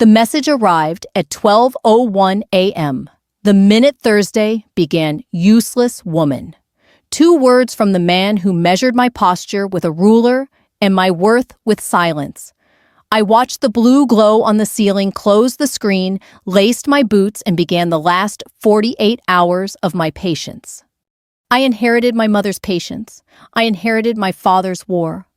The message arrived at 12:01 a.m. The minute Thursday began useless woman. 2 words from the man who measured my posture with a ruler and my worth with silence. I watched the blue glow on the ceiling close the screen, laced my boots, and began the last 48 hours of my patience. I inherited my mother's patience. I inherited my father's war.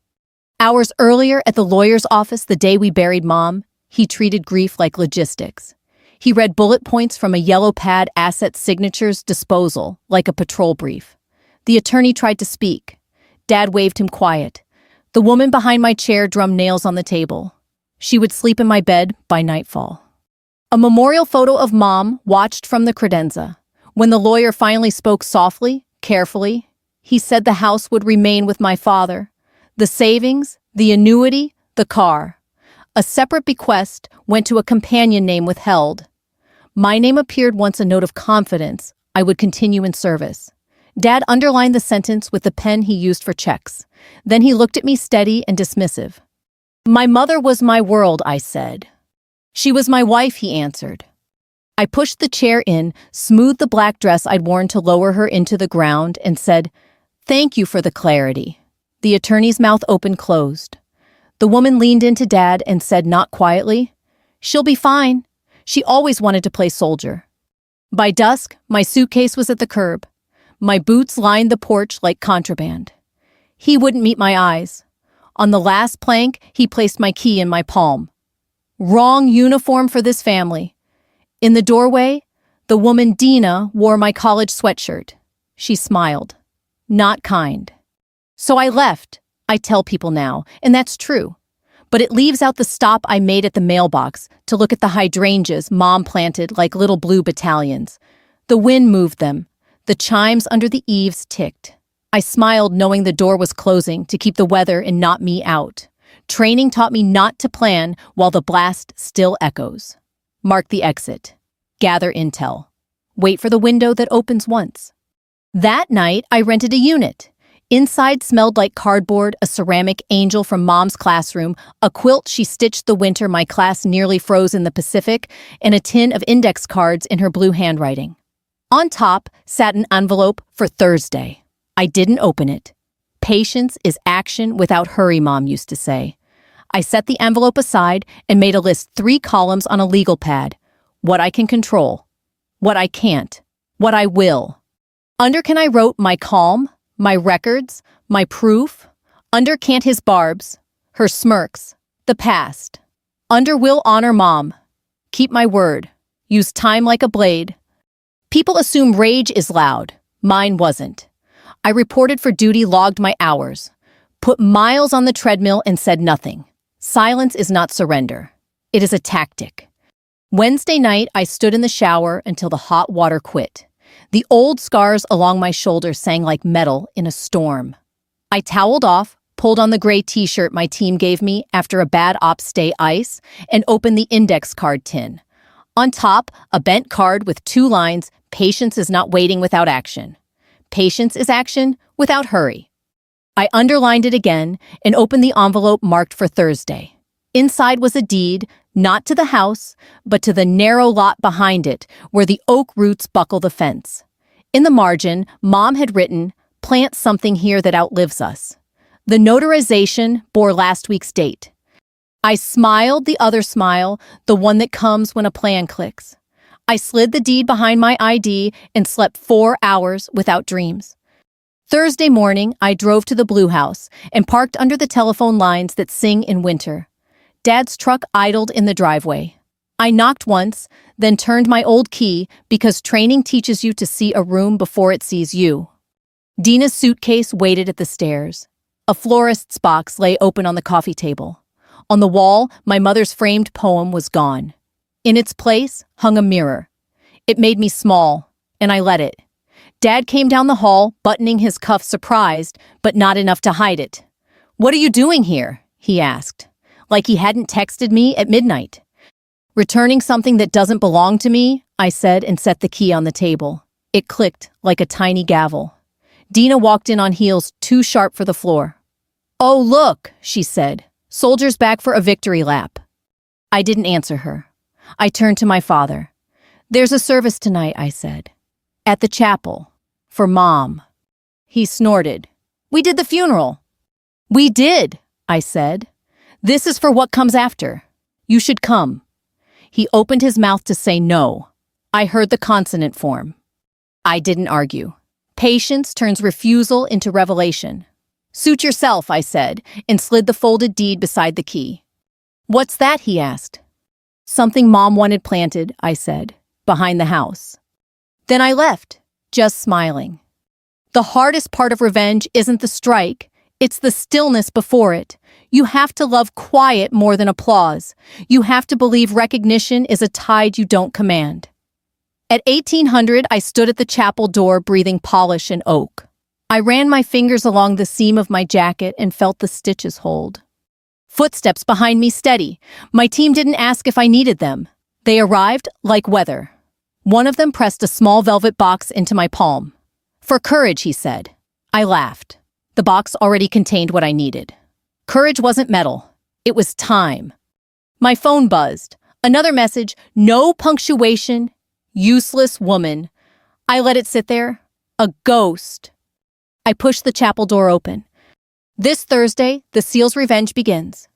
Hours earlier at the lawyer's office the day we buried Mom, he treated grief like logistics. He read bullet points from a yellow pad asset signatures disposal like a patrol brief. The attorney tried to speak. Dad waved him quiet. The woman behind my chair drummed nails on the table. She would sleep in my bed by nightfall. A memorial photo of Mom watched from the credenza. When the lawyer finally spoke softly, carefully, he said the house would remain with my father. The savings, the annuity, the car. A separate bequest went to a companion name withheld. My name appeared once a note of confidence. I would continue in service. Dad underlined the sentence with the pen he used for checks. Then he looked at me steady and dismissive. My mother was my world, I said. She was my wife, he answered. I pushed the chair in, smoothed the black dress I'd worn to lower her into the ground, and said, "Thank you for the clarity." The attorney's mouth open-closed. The woman leaned into Dad and said not quietly, "She'll be fine. She always wanted to play soldier." By dusk, my suitcase was at the curb. My boots lined the porch like contraband. He wouldn't meet my eyes. On the last plank, he placed my key in my palm. Wrong uniform for this family. In the doorway, the woman Dina wore my college sweatshirt. She smiled. Not kind. So I left, I tell people now, and that's true. But it leaves out the stop I made at the mailbox to look at the hydrangeas Mom planted like little blue battalions. The wind moved them. The chimes under the eaves ticked. I smiled knowing the door was closing to keep the weather and not me out. Training taught me not to plan while the blast still echoes. Mark the exit. Gather intel. Wait for the window that opens once. That night, I rented a unit. Inside smelled like cardboard, a ceramic angel from Mom's classroom, a quilt she stitched the winter my class nearly froze in the Pacific, and a tin of index cards in her blue handwriting. On top sat an envelope for Thursday. I didn't open it. Patience is action without hurry, Mom used to say. I set the envelope aside and made a list 3 columns on a legal pad. What I can control. What I can't. What I will. Under can I wrote my calm, my records, my proof. Under can't his barbs, her smirks, the past. Under will honor Mom. Keep my word. Use time like a blade. People assume rage is loud. Mine wasn't. I reported for duty, logged my hours, put miles on the treadmill and said nothing. Silence is not surrender. It is a tactic. Wednesday night, I stood in the shower until the hot water quit. The old scars along my shoulders sang like metal in a storm. I toweled off, pulled on the gray t-shirt my team gave me after a bad ops stay ice, and opened the index card tin. On top, a bent card with 2 lines, patience is not waiting without action. Patience is action without hurry. I underlined it again and opened the envelope marked for Thursday. Inside was a deed, not to the house, but to the narrow lot behind it, where the oak roots buckle the fence. In the margin, Mom had written, "Plant something here that outlives us." The notarization bore last week's date. I smiled the other smile, the one that comes when a plan clicks. I slid the deed behind my ID and slept 4 hours without dreams. Thursday morning, I drove to the Blue House and parked under the telephone lines that sing in winter. Dad's truck idled in the driveway. I knocked once, then turned my old key because training teaches you to see a room before it sees you. Dina's suitcase waited at the stairs. A florist's box lay open on the coffee table. On the wall, my mother's framed poem was gone. In its place hung a mirror. It made me small, and I let it. Dad came down the hall, buttoning his cuff surprised, but not enough to hide it. "What are you doing here?" he asked, like he hadn't texted me at midnight. "Returning something that doesn't belong to me," I said and set the key on the table. It clicked like a tiny gavel. Dina walked in on heels too sharp for the floor. "Oh, look," she said. "Soldiers back for a victory lap." I didn't answer her. I turned to my father. "There's a service tonight," I said. "At the chapel. For Mom." He snorted. "We did the funeral." "We did," I said. "This is for what comes after. You should come." He opened his mouth to say no. I heard the consonant form. I didn't argue. Patience turns refusal into revelation. "Suit yourself," I said, and slid the folded deed beside the key. "What's that?" he asked. "Something Mom wanted planted," I said, "behind the house." Then I left, just smiling. The hardest part of revenge isn't the strike, it's the stillness before it. You have to love quiet more than applause. You have to believe recognition is a tide you don't command. At 1800, I stood at the chapel door breathing polish and oak. I ran my fingers along the seam of my jacket and felt the stitches hold. Footsteps behind me steady. My team didn't ask if I needed them. They arrived like weather. One of them pressed a small velvet box into my palm. "For courage," he said. I laughed. The box already contained what I needed. Courage wasn't metal. It was time. My phone buzzed. Another message, no punctuation, useless woman. I let it sit there. A ghost. I pushed the chapel door open. This Thursday, the Seal's revenge begins.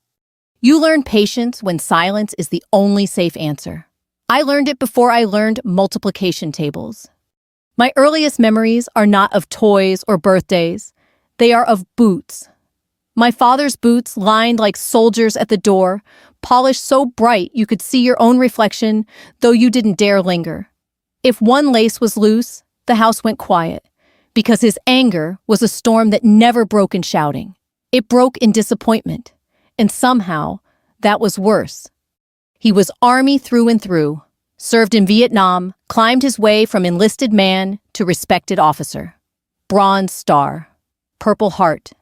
You learn patience when silence is the only safe answer. I learned it before I learned multiplication tables. My earliest memories are not of toys or birthdays. They are of boots. My father's boots lined like soldiers at the door, polished so bright you could see your own reflection, though you didn't dare linger. If one lace was loose, the house went quiet, because his anger was a storm that never broke in shouting. It broke in disappointment, and somehow that was worse. He was Army through and through, served in Vietnam, climbed his way from enlisted man to respected officer. Bronze Star, Purple Heart,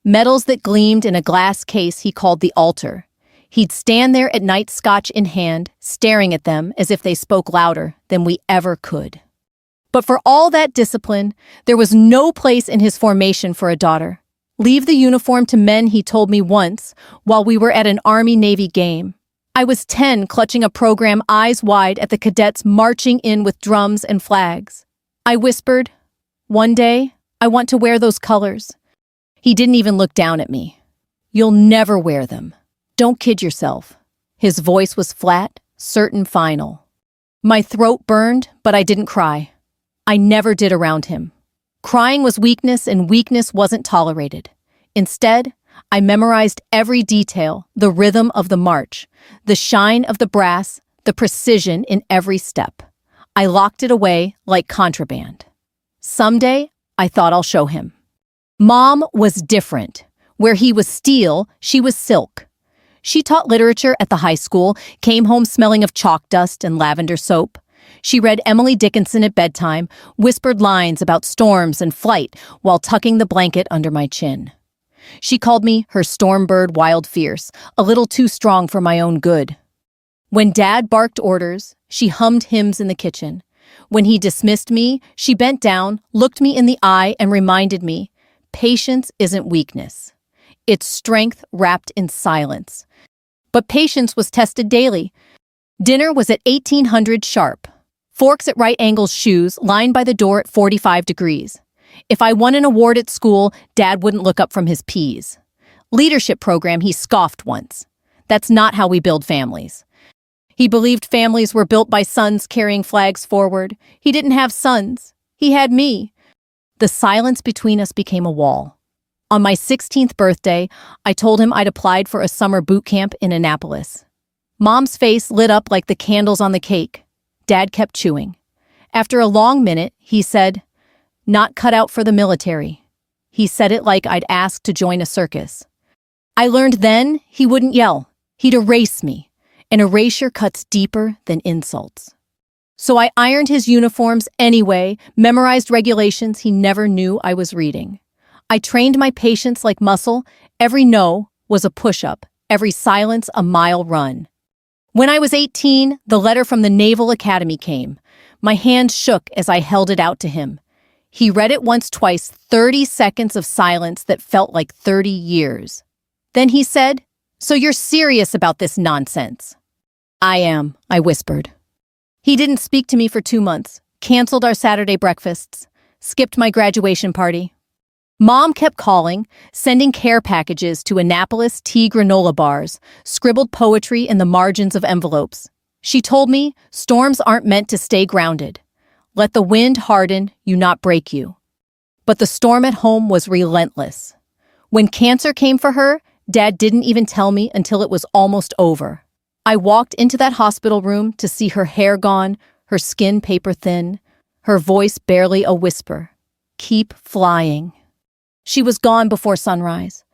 medals that gleamed in a glass case he called the altar. He'd stand there at night, scotch in hand, staring at them as if they spoke louder than we ever could. But for all that discipline, there was no place in his formation for a daughter. Leave the uniform to men, he told me once, while we were at an Army-Navy game. I was 10, clutching a program eyes wide at the cadets marching in with drums and flags. I whispered, "One day, I want to wear those colors." He didn't even look down at me. "You'll never wear them. Don't kid yourself." His voice was flat, certain, final. My throat burned, but I didn't cry. I never did around him. Crying was weakness, and weakness wasn't tolerated. Instead, I memorized every detail, the rhythm of the march, the shine of the brass, the precision in every step. I locked it away like contraband. Someday, I thought I'll show him. Mom was different. Where he was steel, she was silk. She taught literature at the high school, came home smelling of chalk dust and lavender soap. She read Emily Dickinson at bedtime, whispered lines about storms and flight while tucking the blanket under my chin. She called me her stormbird wild fierce, a little too strong for my own good. When Dad barked orders, she hummed hymns in the kitchen. When he dismissed me, she bent down, looked me in the eye, and reminded me, patience isn't weakness. It's strength wrapped in silence. But patience was tested daily. Dinner was at 1800 sharp. Forks at right angles, shoes lined by the door at 45 degrees. If I won an award at school, Dad wouldn't look up from his peas. Leadership program, he scoffed once. That's not how we build families. He believed families were built by sons carrying flags forward. He didn't have sons. He had me. The silence between us became a wall. On my 16th birthday, I told him I'd applied for a summer boot camp in Annapolis. Mom's face lit up like the candles on the cake. Dad kept chewing. After a long minute, he said, "Not cut out for the military." He said it like I'd asked to join a circus. I learned then he wouldn't yell. He'd erase me. An erasure cuts deeper than insults. So I ironed his uniforms anyway, memorized regulations he never knew I was reading. I trained my patience like muscle. Every no was a push-up, every silence a mile run. When I was 18, the letter from the Naval Academy came. My hand shook as I held it out to him. He read it once, twice, 30 seconds of silence that felt like 30 years. Then he said, "So you're serious about this nonsense?" I am, I whispered. He didn't speak to me for 2 months, canceled our Saturday breakfasts, skipped my graduation party. Mom kept calling, sending care packages to Annapolis tea granola bars, scribbled poetry in the margins of envelopes. She told me storms aren't meant to stay grounded. Let the wind harden you, not break you. But the storm at home was relentless. When cancer came for her, Dad didn't even tell me until it was almost over. I walked into that hospital room to see her hair gone, her skin paper thin, her voice barely a whisper. Keep flying. She was gone before sunrise.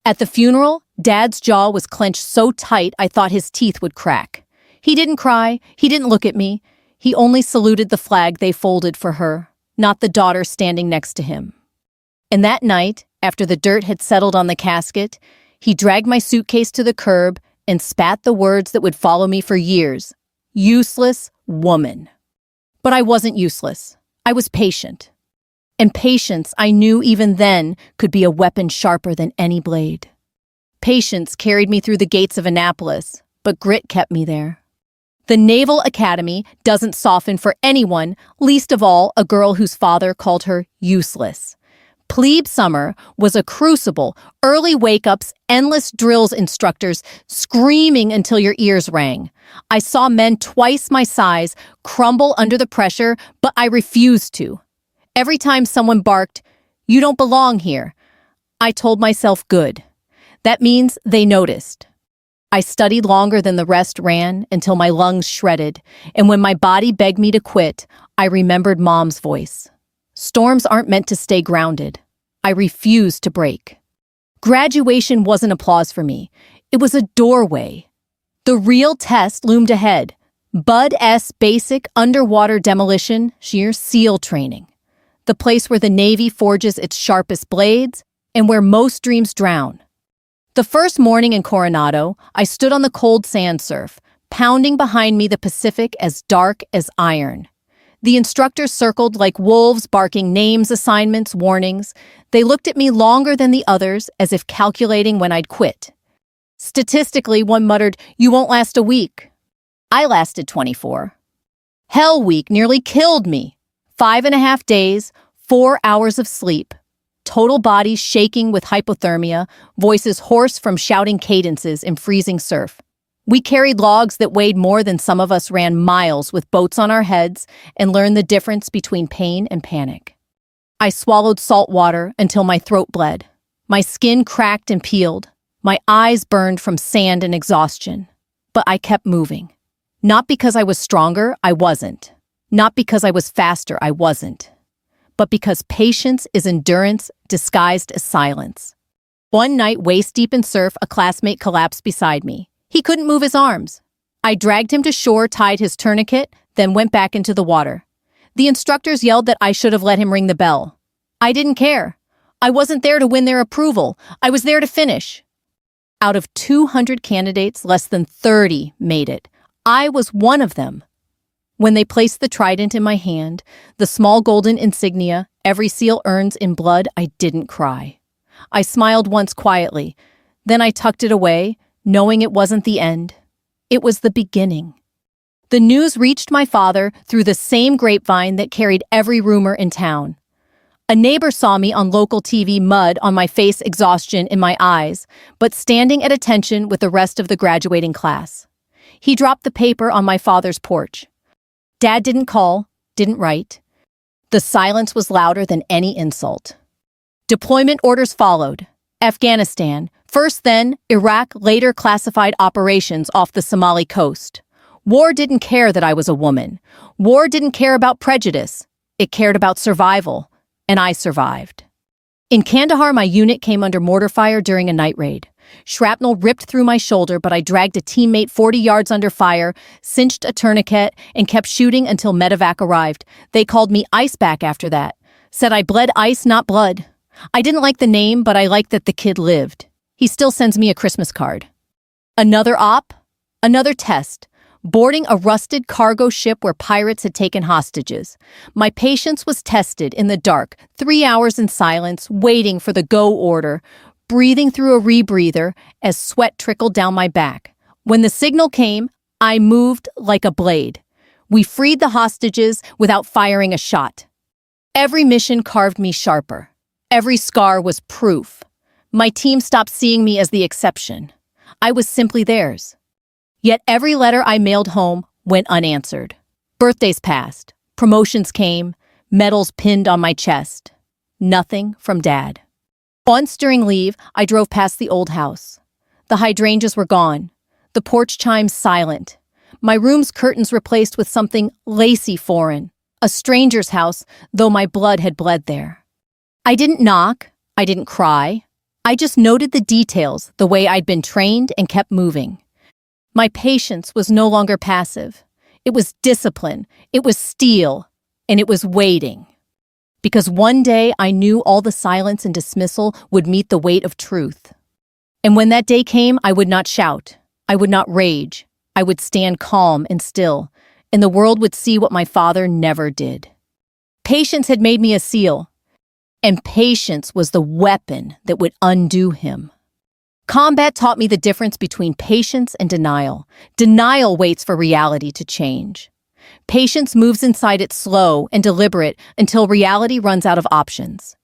At the funeral, Dad's jaw was clenched so tight I thought his teeth would crack. He didn't cry, he didn't look at me. He only saluted the flag they folded for her, not the daughter standing next to him. And that night, after the dirt had settled on the casket, he dragged my suitcase to the curb and spat the words that would follow me for years. Useless woman. But I wasn't useless. I was patient. And patience, I knew even then, could be a weapon sharper than any blade. Patience carried me through the gates of Annapolis, but grit kept me there. The Naval Academy doesn't soften for anyone, least of all a girl whose father called her useless. Plebe summer was a crucible, early wake-ups, endless drills instructors screaming until your ears rang. I saw men twice my size crumble under the pressure, but I refused to. Every time someone barked, "You don't belong here," I told myself good. That means they noticed. I studied longer than the rest ran until my lungs shredded, and when my body begged me to quit, I remembered Mom's voice. Storms aren't meant to stay grounded. I refused to break. Graduation wasn't applause for me. It was a doorway. The real test loomed ahead. Bud S. Basic Underwater Demolition Shear SEAL Training. The place where the Navy forges its sharpest blades and where most dreams drown. The first morning in Coronado, I stood on the cold sand surf, pounding behind me the Pacific as dark as iron. The instructors circled like wolves, barking names, assignments, warnings. They looked at me longer than the others, as if calculating when I'd quit. Statistically, one muttered, "You won't last a week." I lasted 24. Hell Week nearly killed me. 5.5 days, 4 hours of sleep. Total body shaking with hypothermia, voices hoarse from shouting cadences in freezing surf. We carried logs that weighed more than some of us ran miles with boats on our heads and learned the difference between pain and panic. I swallowed salt water until my throat bled. My skin cracked and peeled. My eyes burned from sand and exhaustion. But I kept moving. Not because I was stronger, I wasn't. Not because I was faster, I wasn't. But because patience is endurance disguised as silence. One night, waist-deep in surf, a classmate collapsed beside me. He couldn't move his arms. I dragged him to shore, tied his tourniquet, then went back into the water. The instructors yelled that I should have let him ring the bell. I didn't care. I wasn't there to win their approval. I was there to finish. Out of 200 candidates, less than 30 made it. I was one of them. When they placed the trident in my hand, the small golden insignia every SEAL earns in blood, I didn't cry. I smiled once quietly. Then I tucked it away, knowing it wasn't the end. It was the beginning. The news reached my father through the same grapevine that carried every rumor in town. A neighbor saw me on local TV, mud on my face, exhaustion in my eyes, but standing at attention with the rest of the graduating class. He dropped the paper on my father's porch. Dad didn't call, didn't write. The silence was louder than any insult. Deployment orders followed. Afghanistan, first then Iraq, later classified operations off the Somali coast. War didn't care that I was a woman. War didn't care about prejudice. It cared about survival, and I survived. In Kandahar, my unit came under mortar fire during a night raid. Shrapnel ripped through my shoulder, but I dragged a teammate 40 yards under fire, cinched a tourniquet, and kept shooting until medevac arrived. They called me Iceback after that. Said I bled ice, not blood. I didn't like the name, but I liked that the kid lived. He still sends me a Christmas card. Another op, another test. Boarding a rusted cargo ship where pirates had taken hostages. My patience was tested in the dark, 3 hours in silence, waiting for the go order, breathing through a rebreather as sweat trickled down my back. When the signal came, I moved like a blade. We freed the hostages without firing a shot. Every mission carved me sharper. Every scar was proof. My team stopped seeing me as the exception. I was simply theirs. Yet every letter I mailed home went unanswered. Birthdays passed. Promotions came. Medals pinned on my chest. Nothing from Dad. Once during leave, I drove past the old house. The hydrangeas were gone. The porch chimes silent. My room's curtains replaced with something lacy foreign. A stranger's house, though my blood had bled there. I didn't knock. I didn't cry. I just noted the details, the way I'd been trained, and kept moving. My patience was no longer passive. It was discipline. It was steel. And it was waiting. Because one day I knew all the silence and dismissal would meet the weight of truth. And when that day came, I would not shout. I would not rage. I would stand calm and still, and the world would see what my father never did. Patience had made me a SEAL, and patience was the weapon that would undo him. Combat taught me the difference between patience and denial. Denial waits for reality to change. Patience moves inside it slow and deliberate until reality runs out of options.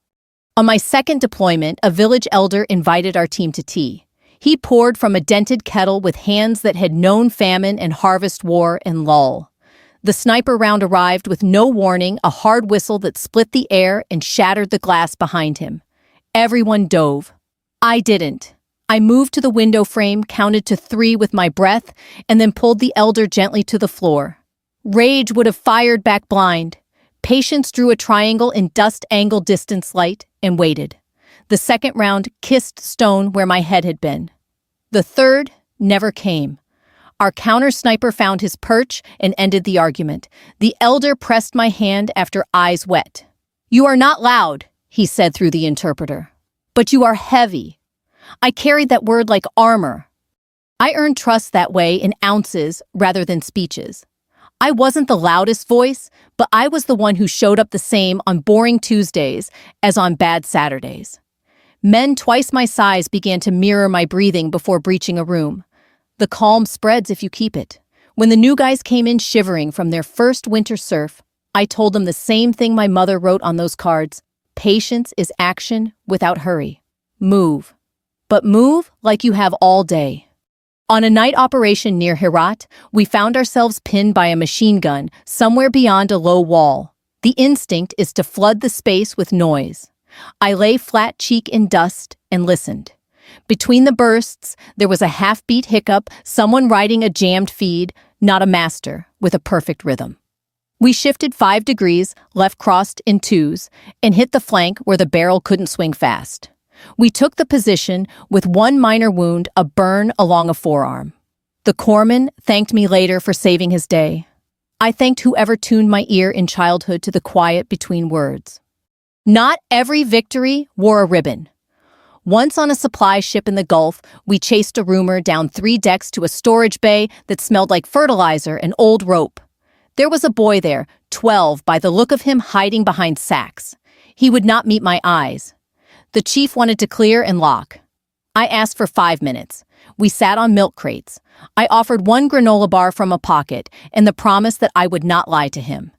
On my second deployment, a village elder invited our team to tea. He poured from a dented kettle with hands that had known famine and harvest war and lull. The sniper round arrived with no warning, a hard whistle that split the air and shattered the glass behind him. Everyone dove. I didn't. I moved to the window frame, counted to 3 with my breath, and then pulled the elder gently to the floor. Rage would have fired back blind. Patience drew a triangle in dust-angle distance light and waited. The second round kissed stone where my head had been. The third never came. Our counter-sniper found his perch and ended the argument. The elder pressed my hand after eyes wet. "You are not loud," he said through the interpreter. "But you are heavy." I carried that word like armor. I earned trust that way in ounces rather than speeches. I wasn't the loudest voice, but I was the one who showed up the same on boring Tuesdays as on bad Saturdays. Men twice my size began to mirror my breathing before breaching a room. The calm spreads if you keep it. When the new guys came in shivering from their first winter surf, I told them the same thing my mother wrote on those cards. Patience is action without hurry. Move. But move like you have all day. On a night operation near Herat, we found ourselves pinned by a machine gun somewhere beyond a low wall. The instinct is to flood the space with noise. I lay flat cheek in dust and listened. Between the bursts, there was a half-beat hiccup, someone writing a jammed feed, not a master, with a perfect rhythm. We shifted 5 degrees, left crossed in 2s, and hit the flank where the barrel couldn't swing fast. We took the position with one minor wound, a burn along a forearm. The corpsman thanked me later for saving his day. I thanked whoever tuned my ear in childhood to the quiet between words. Not every victory wore a ribbon. Once on a supply ship in the Gulf, we chased a rumor down 3 decks to a storage bay that smelled like fertilizer and old rope. There was a boy there, 12, by the look of him hiding behind sacks. He would not meet my eyes. The chief wanted to clear and lock. I asked for 5 minutes. We sat on milk crates. I offered 1 granola bar from a pocket and the promise that I would not lie to him.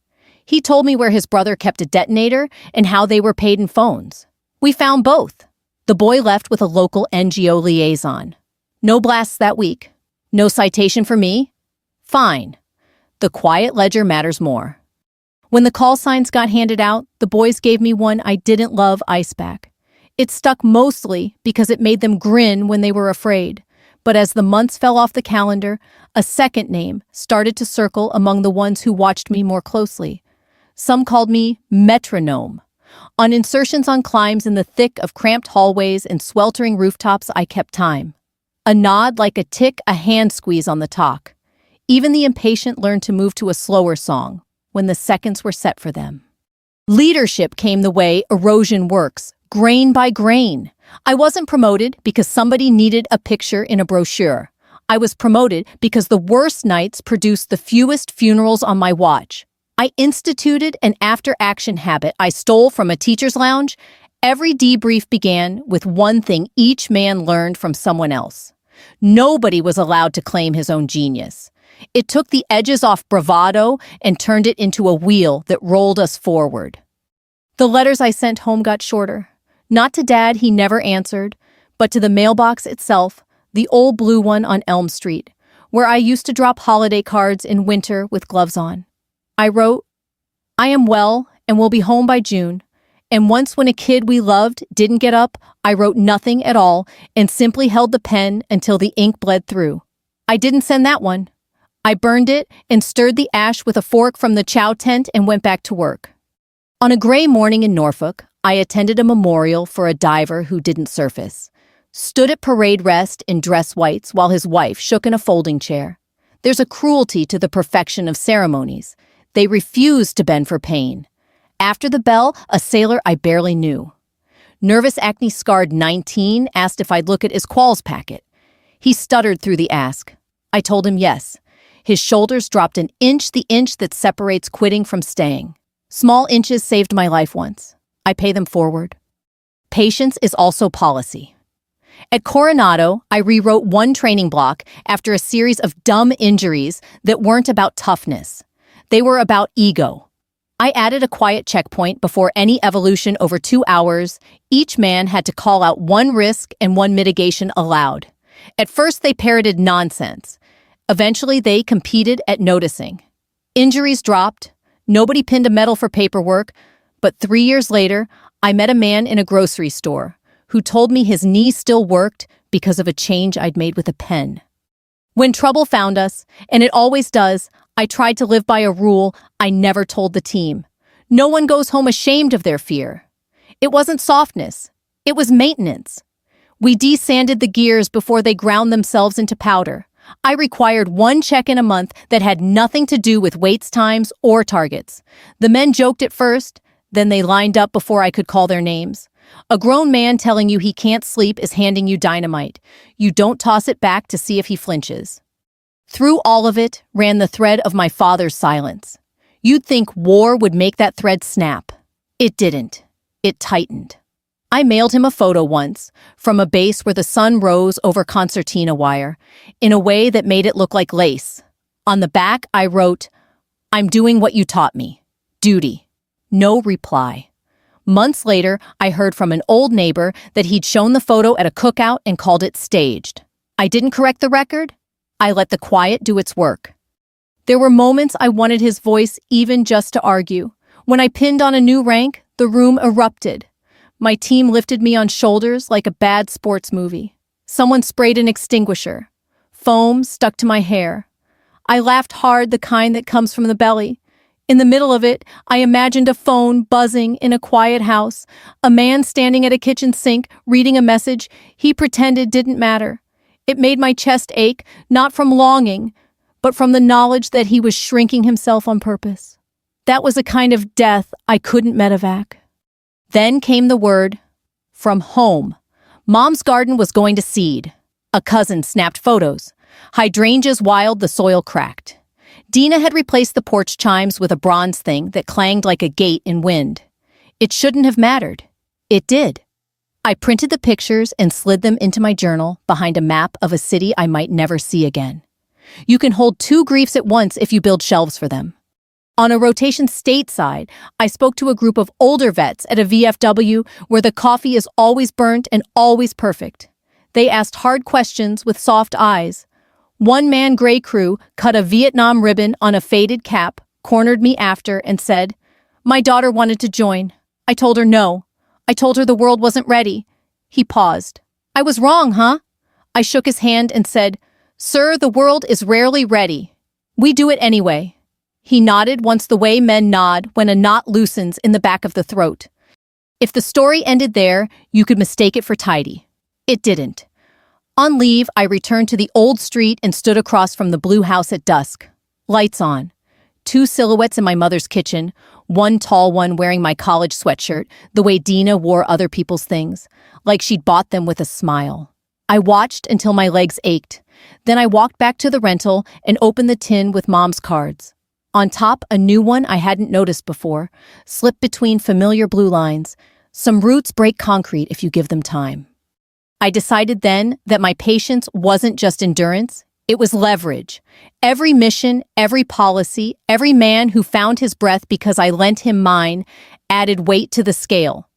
He told me where his brother kept a detonator and how they were paid in phones. We found both. The boy left with a local NGO liaison. No blasts that week. No citation for me? Fine. The quiet ledger matters more. When the call signs got handed out, the boys gave me one I didn't love ice back. It stuck mostly because it made them grin when they were afraid. But as the months fell off the calendar, a second name started to circle among the ones who watched me more closely. Some called me metronome. On insertions on climbs in the thick of cramped hallways and sweltering rooftops, I kept time. A nod like a tick, a hand squeeze on the talk. Even the impatient learned to move to a slower song when the seconds were set for them. Leadership came the way erosion works, grain by grain. I wasn't promoted because somebody needed a picture in a brochure. I was promoted because the worst nights produced the fewest funerals on my watch. I instituted an after-action habit I stole from a teacher's lounge. Every debrief began with one thing each man learned from someone else. Nobody was allowed to claim his own genius. It took the edges off bravado and turned it into a wheel that rolled us forward. The letters I sent home got shorter. Not to Dad, he never answered, but to the mailbox itself, the old blue one on Elm Street, where I used to drop holiday cards in winter with gloves on. I wrote, "I am well and will be home by June." And once when a kid we loved didn't get up, I wrote nothing at all and simply held the pen until the ink bled through. I didn't send that one. I burned it and stirred the ash with a fork from the chow tent and went back to work. On a gray morning in Norfolk, I attended a memorial for a diver who didn't surface, stood at parade rest in dress whites while his wife shook in a folding chair. There's a cruelty to the perfection of ceremonies. They refuse to bend for pain. After the bell, a sailor I barely knew. Nervous acne-scarred 19 asked if I'd look at his quals packet. He stuttered through the ask. I told him yes. His shoulders dropped an inch, the inch that separates quitting from staying. Small inches saved my life once. I pay them forward. Patience is also policy. At Coronado, I rewrote one training block after a series of dumb injuries that weren't about toughness. They were about ego. I added a quiet checkpoint before any evolution over 2 hours. Each man had to call out one risk and one mitigation aloud. At first, they parroted nonsense. Eventually, they competed at noticing. Injuries dropped. Nobody pinned a medal for paperwork. But 3 years later, I met a man in a grocery store who told me his knee still worked because of a change I'd made with a pen. When trouble found us, and it always does, I tried to live by a rule I never told the team. No one goes home ashamed of their fear. It wasn't softness. It was maintenance. We desanded the gears before they ground themselves into powder. I required one check-in a month that had nothing to do with waits times or targets. The men joked at first, then they lined up before I could call their names. A grown man telling you he can't sleep is handing you dynamite. You don't toss it back to see if he flinches. Through all of it ran the thread of my father's silence. You'd think war would make that thread snap. It didn't. It tightened. I mailed him a photo once from a base where the sun rose over concertina wire in a way that made it look like lace. On the back, I wrote, "I'm doing what you taught me. Duty." No reply. Months later, I heard from an old neighbor that he'd shown the photo at a cookout and called it staged. I didn't correct the record. I let the quiet do its work. There were moments I wanted his voice even just to argue. When I pinned on a new rank, the room erupted. My team lifted me on shoulders like a bad sports movie. Someone sprayed an extinguisher. Foam stuck to my hair. I laughed hard, the kind that comes from the belly. In the middle of it, I imagined a phone buzzing in a quiet house, a man standing at a kitchen sink reading a message he pretended didn't matter. It made my chest ache, not from longing, but from the knowledge that he was shrinking himself on purpose. That was a kind of death I couldn't medevac. Then came the word, from home. Mom's garden was going to seed. A cousin snapped photos. Hydrangeas wild, the soil cracked. Dina had replaced the porch chimes with a bronze thing that clanged like a gate in wind. It shouldn't have mattered. It did. I printed the pictures and slid them into my journal behind a map of a city I might never see again. You can hold 2 griefs at once if you build shelves for them. On a rotation stateside, I spoke to a group of older vets at a VFW where the coffee is always burnt and always perfect. They asked hard questions with soft eyes. One-man gray crew cut a Vietnam ribbon on a faded cap, cornered me after, and said, "My daughter wanted to join. I told her no. I told her the world wasn't ready." He paused. "I was wrong, huh?" I shook his hand and said, "Sir, the world is rarely ready. We do it anyway." He nodded once the way men nod when a knot loosens in the back of the throat. If the story ended there, you could mistake it for tidy. It didn't. On leave, I returned to the old street and stood across from the blue house at dusk. Lights on. 2 silhouettes in my mother's kitchen, one tall one wearing my college sweatshirt, the way Dina wore other people's things, like she'd bought them with a smile. I watched until my legs ached. Then I walked back to the rental and opened the tin with Mom's cards. On top, a new one I hadn't noticed before, slipped between familiar blue lines. Some roots break concrete if you give them time. I decided then that my patience wasn't just endurance, It was leverage. Every mission, every policy, every man who found his breath because I lent him mine added weight to the scale.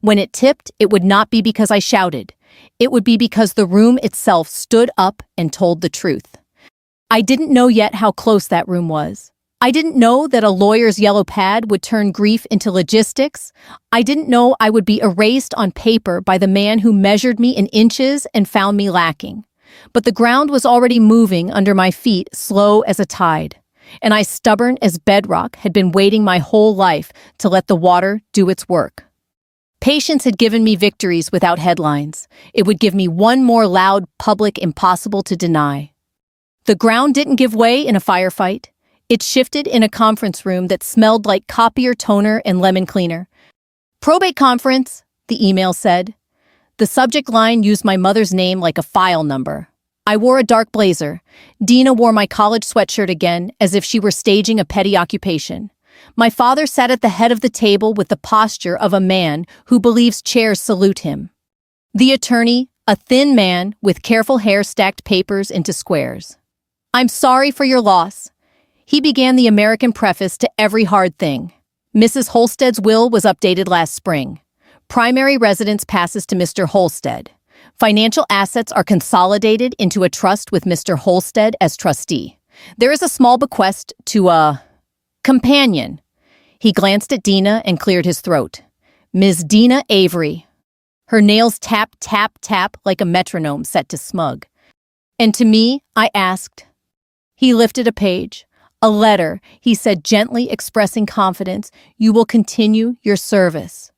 When it tipped, it would not be because I shouted. It would be because the room itself stood up and told the truth. I didn't know yet how close that room was. I didn't know that a lawyer's yellow pad would turn grief into logistics. I didn't know I would be erased on paper by the man who measured me in inches and found me lacking. But the ground was already moving under my feet, slow as a tide. And I, stubborn as bedrock, had been waiting my whole life to let the water do its work. Patience had given me victories without headlines. It would give me one more loud, public, impossible to deny. The ground didn't give way in a firefight. It shifted in a conference room that smelled like copier toner and lemon cleaner. Probate conference, the email said. The subject line used my mother's name like a file number. I wore a dark blazer. Dina wore my college sweatshirt again, as if she were staging a petty occupation. My father sat at the head of the table with the posture of a man who believes chairs salute him. The attorney, a thin man with careful hair, stacked papers into squares. I'm sorry for your loss. He began the American preface to every hard thing. Mrs. Holstead's will was updated last spring. Primary residence passes to Mr. Holstead. Financial assets are consolidated into a trust with Mr. Holstead as trustee. There is a small bequest to a companion. He glanced at Dina and cleared his throat. Ms. Dina Avery. Her nails tap, tap, tap like a metronome set to smug. And to me, I asked. He lifted a page. A letter, he said, gently expressing confidence. You will continue your service.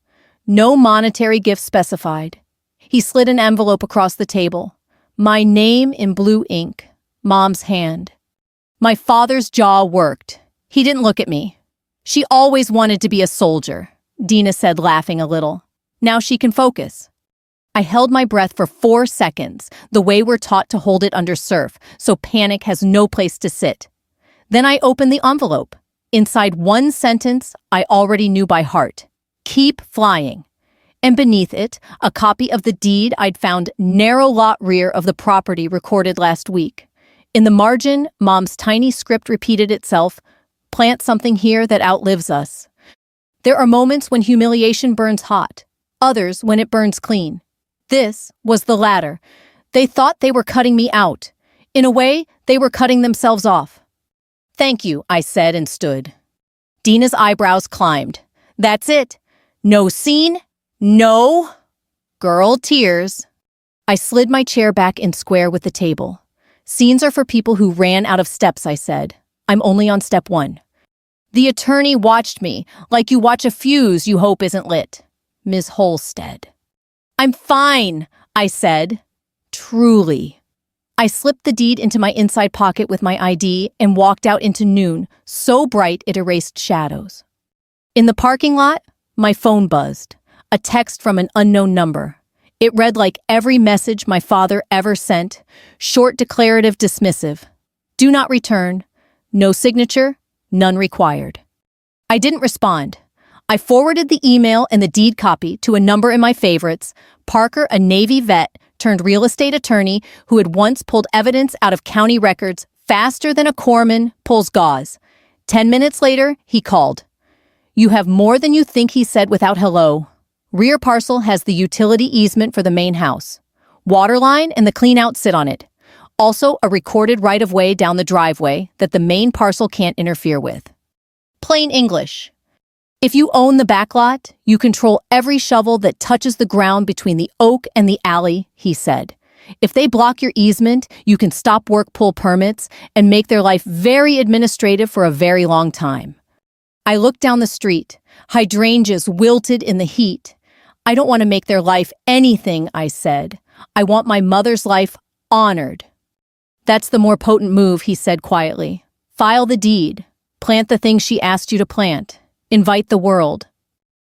No monetary gift specified. He slid an envelope across the table. My name in blue ink. Mom's hand. My father's jaw worked. He didn't look at me. She always wanted to be a soldier, Dina said, laughing a little. Now she can focus. I held my breath for 4 seconds, the way we're taught to hold it under surf, so panic has no place to sit. Then I opened the envelope. Inside one sentence I already knew by heart. Keep flying. And beneath it, a copy of the deed I'd found narrow lot rear of the property recorded last week. In the margin, Mom's tiny script repeated itself, plant something here that outlives us. There are moments when humiliation burns hot, others when it burns clean. This was the latter. They thought they were cutting me out. In a way, they were cutting themselves off. Thank you, I said and stood. Dina's eyebrows climbed. That's it. No scene. No. Girl tears. I slid my chair back in square with the table. Scenes are for people who ran out of steps, I said. I'm only on step 1. The attorney watched me, like you watch a fuse you hope isn't lit. Ms. Holstead. I'm fine, I said. Truly. I slipped the deed into my inside pocket with my ID and walked out into noon, so bright it erased shadows. In the parking lot, my phone buzzed. A text from an unknown number. It read like every message my father ever sent, short, declarative, dismissive. Do not return. No signature, none required. I didn't respond. I forwarded the email and the deed copy to a number in my favorites, Parker, a Navy vet turned real estate attorney who had once pulled evidence out of county records faster than a corpsman pulls gauze. 10 minutes later, he called. You have more than you think, he said without hello. Rear parcel has the utility easement for the main house. Water line and the clean-out sit on it. Also, a recorded right-of-way down the driveway that the main parcel can't interfere with. Plain English. If you own the backlot, you control every shovel that touches the ground between the oak and the alley, he said. If they block your easement, you can stop work pull permits and make their life very administrative for a very long time. I looked down the street. Hydrangeas wilted in the heat. I don't want to make their life anything, I said. I want my mother's life honored. That's the more potent move, he said quietly. File the deed. Plant the things she asked you to plant. Invite the world.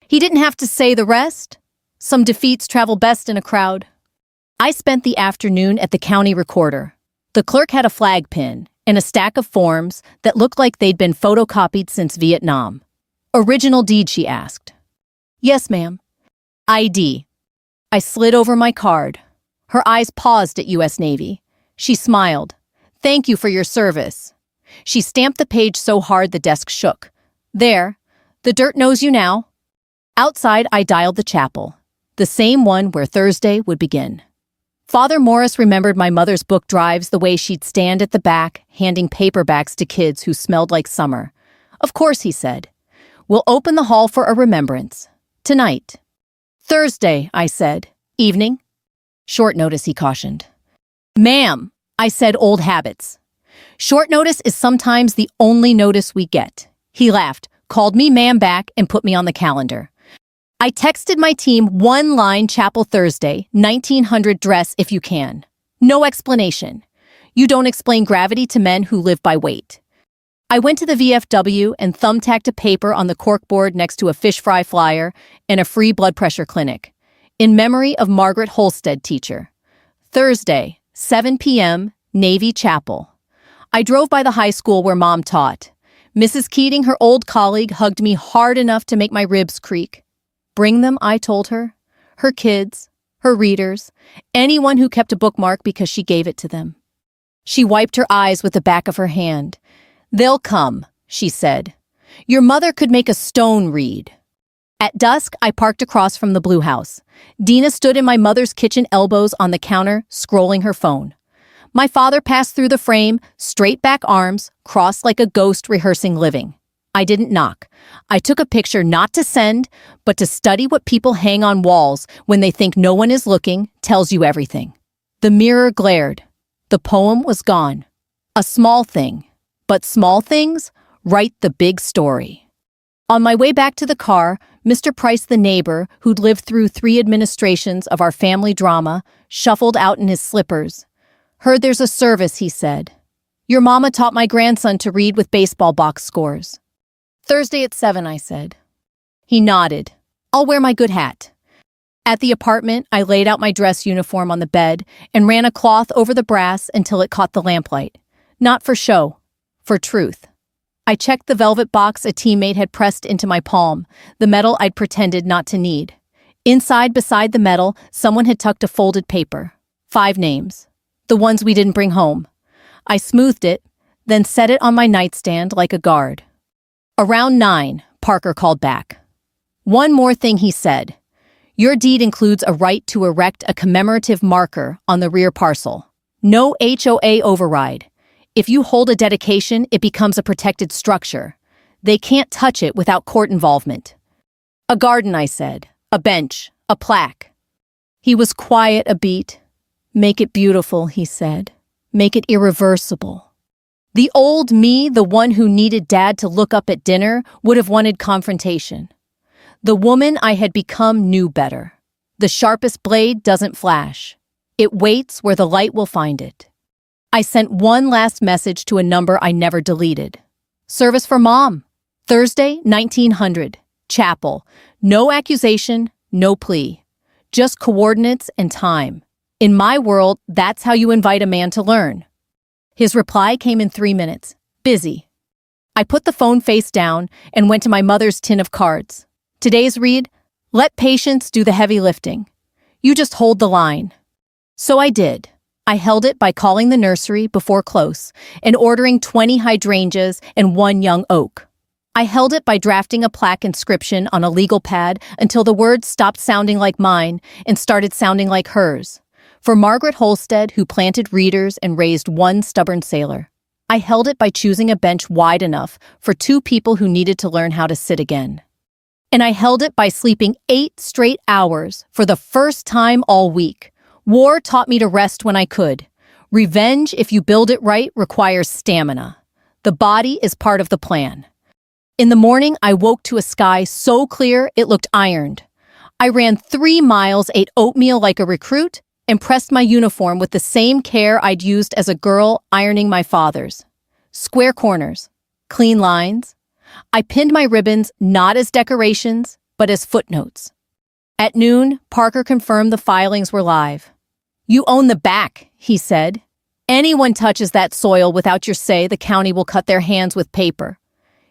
He didn't have to say the rest. Some defeats travel best in a crowd. I spent the afternoon at the county recorder. The clerk had a flag pin and a stack of forms that looked like they'd been photocopied since Vietnam. Original deed, she asked. Yes, ma'am. ID. I slid over my card. Her eyes paused at U.S. Navy. She smiled. Thank you for your service. She stamped the page so hard the desk shook. There, the dirt knows you now. Outside, I dialed the chapel, the same one where Thursday would begin. Father Morris remembered my mother's book drives the way she'd stand at the back, handing paperbacks to kids who smelled like summer. Of course, he said. We'll open the hall for a remembrance. Tonight. Thursday, I said. Evening? Short notice, he cautioned. Ma'am, I said, old habits. Short notice is sometimes the only notice we get. He laughed, called me ma'am back, and put me on the calendar. I texted my team one line, Chapel Thursday, 1900 dress if you can. No explanation. You don't explain gravity to men who live by weight. I went to the VFW and thumbtacked a paper on the corkboard next to a fish fry flyer and a free blood pressure clinic. In memory of Margaret Holstead, teacher. Thursday, 7 p.m., Navy Chapel. I drove by the high school where Mom taught. Mrs. Keating, her old colleague, hugged me hard enough to make my ribs creak. Bring them, I told her. Her kids, her readers, anyone who kept a bookmark because she gave it to them. She wiped her eyes with the back of her hand. They'll come, she said. Your mother could make a stone read. At dusk, I parked across from the Blue House. Dina stood in my mother's kitchen, elbows on the counter, scrolling her phone. My father passed through the frame, straight back arms, crossed like a ghost rehearsing living. I didn't knock. I took a picture not to send, but to study what people hang on walls when they think no one is looking, tells you everything. The mirror glared. The poem was gone. A small thing. But small things write the big story. On my way back to the car, Mr. Price, the neighbor, who'd lived through 3 administrations of our family drama, shuffled out in his slippers. Heard there's a service, he said. Your mama taught my grandson to read with baseball box scores. Thursday at 7, I said. He nodded. I'll wear my good hat. At the apartment, I laid out my dress uniform on the bed and ran a cloth over the brass until it caught the lamplight. Not for show, for truth. I checked the velvet box a teammate had pressed into my palm, the metal I'd pretended not to need. Inside, beside the metal, someone had tucked a folded paper. 5 names. The ones we didn't bring home. I smoothed it, then set it on my nightstand like a guard. Around 9, Parker called back. One more thing, he said. Your deed includes a right to erect a commemorative marker on the rear parcel. No HOA override. If you hold a dedication, it becomes a protected structure. They can't touch it without court involvement. A garden, I said. A bench. A plaque. He was quiet a beat. Make it beautiful, he said. Make it irreversible. The old me, the one who needed Dad to look up at dinner, would have wanted confrontation. The woman I had become knew better. The sharpest blade doesn't flash. It waits where the light will find it. I sent one last message to a number I never deleted. Service for Mom. Thursday, 1900. Chapel. No accusation, no plea. Just coordinates and time. In my world, that's how you invite a man to learn. His reply came in 3 minutes. Busy. I put the phone face down and went to my mother's tin of cards. Today's read, let patience do the heavy lifting. You just hold the line. So I did. I held it by calling the nursery before close and ordering 20 hydrangeas and 1 young oak. I held it by drafting a plaque inscription on a legal pad until the words stopped sounding like mine and started sounding like hers. For Margaret Holstead, who planted readers and raised 1 stubborn sailor. I held it by choosing a bench wide enough for 2 people who needed to learn how to sit again. And I held it by sleeping 8 straight hours for the first time all week. War taught me to rest when I could. Revenge, if you build it right, requires stamina. The body is part of the plan. In the morning, I woke to a sky so clear it looked ironed. I ran 3 miles, ate oatmeal like a recruit, and pressed my uniform with the same care I'd used as a girl ironing my father's. Square corners, clean lines. I pinned my ribbons not as decorations, but as footnotes. At noon, Parker confirmed the filings were live. You own the back, he said. Anyone touches that soil without your say, the county will cut their hands with paper.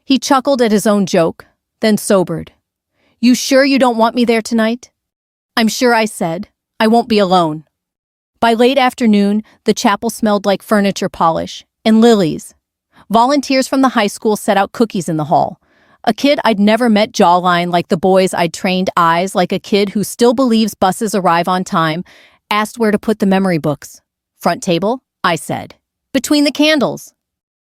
He chuckled at his own joke, then sobered. You sure you don't want me there tonight? I'm sure, I said. I won't be alone. By late afternoon, the chapel smelled like furniture polish, and lilies. Volunteers from the high school set out cookies in the hall. A kid I'd never met jawline like the boys I'd trained, eyes like a kid who still believes buses arrive on time, asked where to put the memory books. Front table, I said. Between the candles.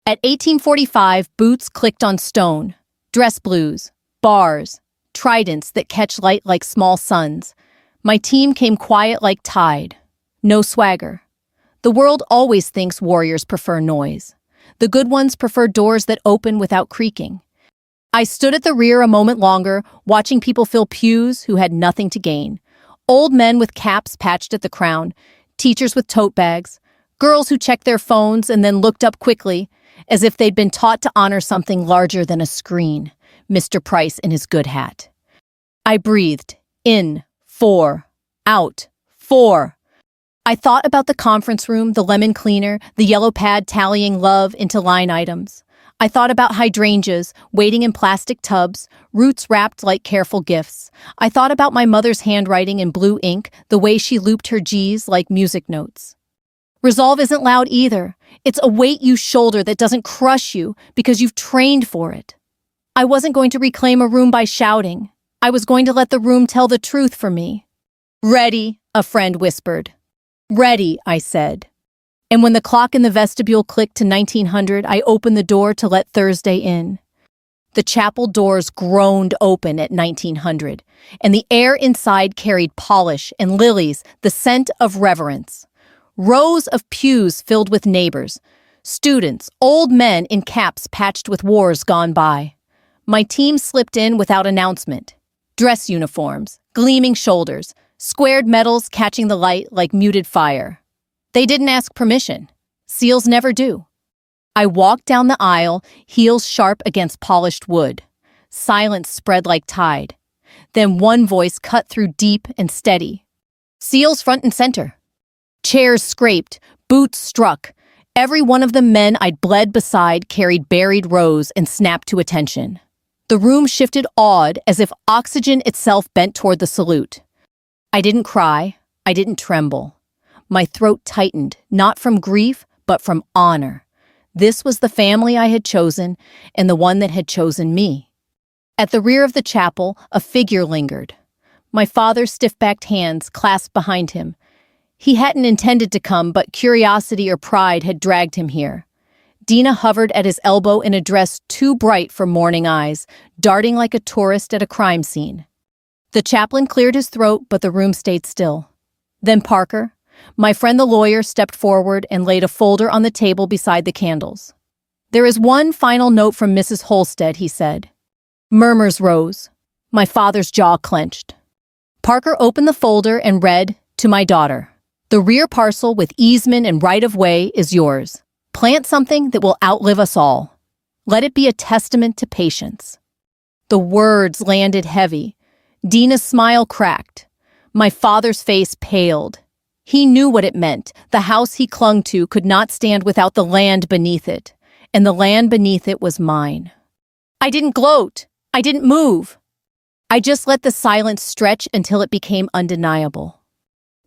At 1845, boots clicked on stone. Dress blues, bars, tridents that catch light like small suns. My team came quiet like tide. No swagger. The world always thinks warriors prefer noise. The good ones prefer doors that open without creaking. I stood at the rear a moment longer, watching people fill pews who had nothing to gain. Old men with caps patched at the crown, teachers with tote bags, girls who checked their phones and then looked up quickly, as if they'd been taught to honor something larger than a screen. Mr. Price in his good hat. I breathed. In, 4, out, 4. I thought about the conference room, the lemon cleaner, the yellow pad tallying love into line items. I thought about hydrangeas, waiting in plastic tubs, roots wrapped like careful gifts. I thought about my mother's handwriting in blue ink, the way she looped her G's like music notes. Resolve isn't loud either. It's a weight you shoulder that doesn't crush you because you've trained for it. I wasn't going to reclaim a room by shouting. I was going to let the room tell the truth for me. Ready, a friend whispered. Ready, I said. And when the clock in the vestibule clicked to 1900, I opened the door to let Thursday in. The chapel doors groaned open at 1900, and the air inside carried polish and lilies, the scent of reverence. Rows of pews filled with neighbors, students, old men in caps patched with wars gone by. My team slipped in without announcement. Dress uniforms, gleaming shoulders, squared medals catching the light like muted fire. They didn't ask permission. SEALs never do. I walked down the aisle, heels sharp against polished wood. Silence spread like tide. Then one voice cut through deep and steady. SEALs front and center. Chairs scraped, boots struck. Every one of the men I'd bled beside carried buried rose and snapped to attention. The room shifted awed as if oxygen itself bent toward the salute. I didn't cry. I didn't tremble. My throat tightened, not from grief, but from honor. This was the family I had chosen, and the one that had chosen me. At the rear of the chapel, a figure lingered. My father's stiff-backed hands clasped behind him. He hadn't intended to come, but curiosity or pride had dragged him here. Dina hovered at his elbow in a dress too bright for morning eyes, darting like a tourist at a crime scene. The chaplain cleared his throat, but the room stayed still. Then Parker, my friend the lawyer, stepped forward and laid a folder on the table beside the candles. "There is one final note from Mrs. Holstead," he said. Murmurs rose. My father's jaw clenched. Parker opened the folder and read, "To my daughter. The rear parcel with easement and right-of-way is yours. Plant something that will outlive us all. Let it be a testament to patience." The words landed heavy. Dina's smile cracked. My father's face paled. He knew what it meant. The house he clung to could not stand without the land beneath it, and the land beneath it was mine. I didn't gloat. I didn't move. I just let the silence stretch until it became undeniable.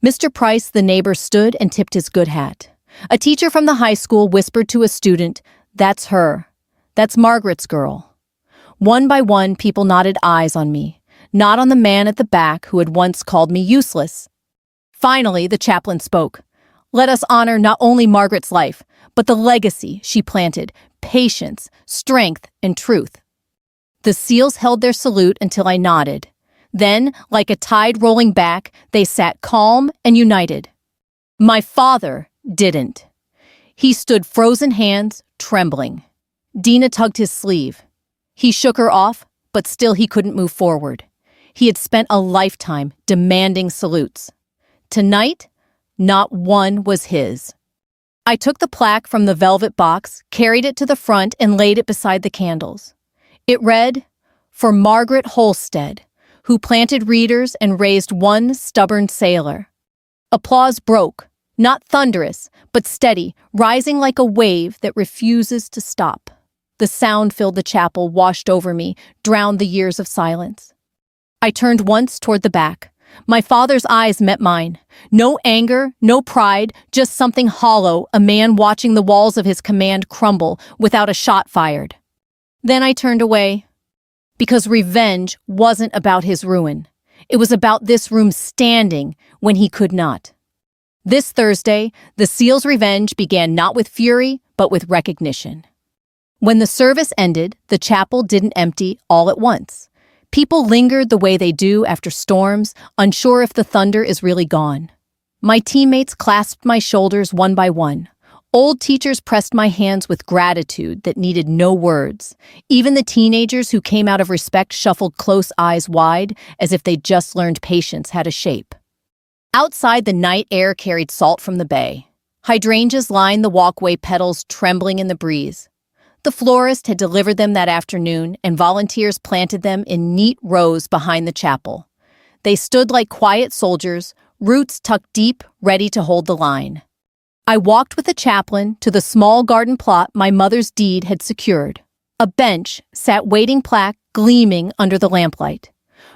Mr. Price, the neighbor, stood and tipped his good hat. A teacher from the high school whispered to a student, "That's her. That's Margaret's girl." One by one, people nodded eyes on me, not on the man at the back who had once called me useless. Finally, the chaplain spoke. "Let us honor not only Margaret's life, but the legacy she planted, patience, strength, and truth." The SEALs held their salute until I nodded. Then, like a tide rolling back, they sat calm and united. My father didn't. He stood frozen hands, trembling. Dina tugged his sleeve. He shook her off, but still he couldn't move forward. He had spent a lifetime demanding salutes. Tonight, not one was his. I took the plaque from the velvet box, carried it to the front, and laid it beside the candles. It read, "For Margaret Holstead, who planted readers and raised one stubborn sailor." Applause broke, not thunderous, but steady, rising like a wave that refuses to stop. The sound filled the chapel, washed over me, drowned the years of silence. I turned once toward the back. My father's eyes met mine. No anger, no pride, just something hollow, a man watching the walls of his command crumble without a shot fired. Then I turned away, because revenge wasn't about his ruin. It was about this room standing when he could not. This Thursday, the SEAL's revenge began not with fury, but with recognition. When the service ended, the chapel didn't empty all at once. People lingered the way they do after storms, unsure if the thunder is really gone. My teammates clasped my shoulders one by one. Old teachers pressed my hands with gratitude that needed no words. Even the teenagers who came out of respect shuffled close, eyes wide, as if they'd just learned patience had a shape. Outside, the night air carried salt from the bay. Hydrangeas lined the walkway, petals trembling in the breeze. The florist had delivered them that afternoon, and volunteers planted them in neat rows behind the chapel. They stood like quiet soldiers, roots tucked deep, ready to hold the line. I walked with the chaplain to the small garden plot my mother's deed had secured. A bench sat waiting, plaque gleaming under the lamplight.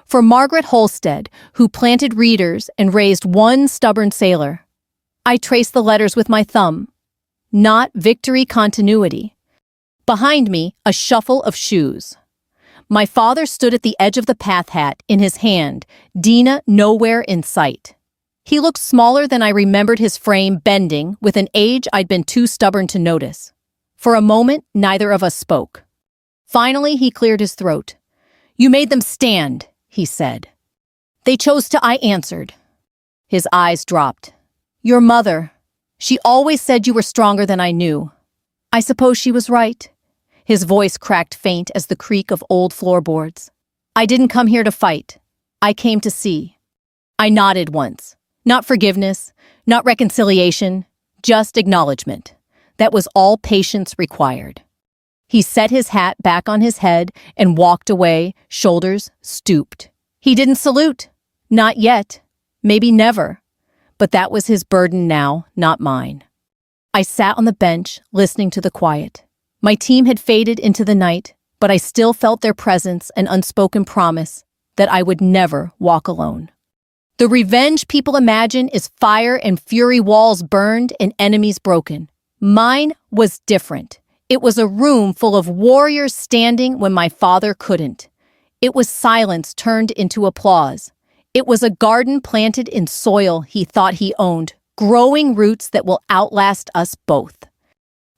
For Margaret Holstead, who planted readers and raised one stubborn sailor. I traced the letters with my thumb. Not victory, continuity. Behind me, a shuffle of shoes. My father stood at the edge of the path, hat in his hand, Dina nowhere in sight. He looked smaller than I remembered his frame, bending with an age I'd been too stubborn to notice. For a moment, neither of us spoke. Finally, he cleared his throat. "You made them stand," he said. "They chose to," I answered. His eyes dropped. "Your mother. She always said you were stronger than I knew. I suppose she was right." His voice cracked faint as the creak of old floorboards. "I didn't come here to fight. I came to see." I nodded once. Not forgiveness, not reconciliation, just acknowledgement. That was all patience required. He set his hat back on his head and walked away, shoulders stooped. He didn't salute. Not yet. Maybe never. But that was his burden now, not mine. I sat on the bench, listening to the quiet. My team had faded into the night, but I still felt their presence, an unspoken promise that I would never walk alone. The revenge people imagine is fire and fury, walls burned and enemies broken. Mine was different. It was a room full of warriors standing when my father couldn't. It was silence turned into applause. It was a garden planted in soil he thought he owned, growing roots that will outlast us both.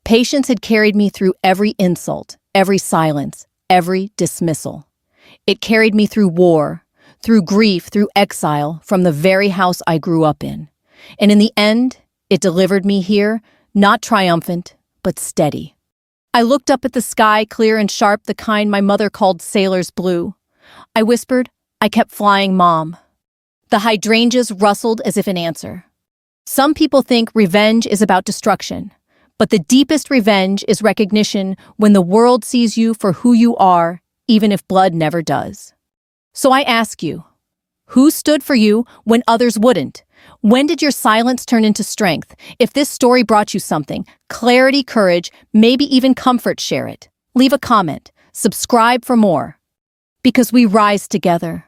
Patience had carried me through every insult, every silence, every dismissal. It carried me through war, through grief, through exile, from the very house I grew up in. And in the end, it delivered me here, not triumphant, but steady. I looked up at the sky, clear and sharp, the kind my mother called sailor's blue. I whispered, "I kept flying, Mom." The hydrangeas rustled as if in answer. Some people think revenge is about destruction, but the deepest revenge is recognition, when the world sees you for who you are, even if blood never does. So I ask you, who stood for you when others wouldn't? When did your silence turn into strength? If this story brought you something, clarity, courage, maybe even comfort, share it. Leave a comment. Subscribe for more. Because we rise together.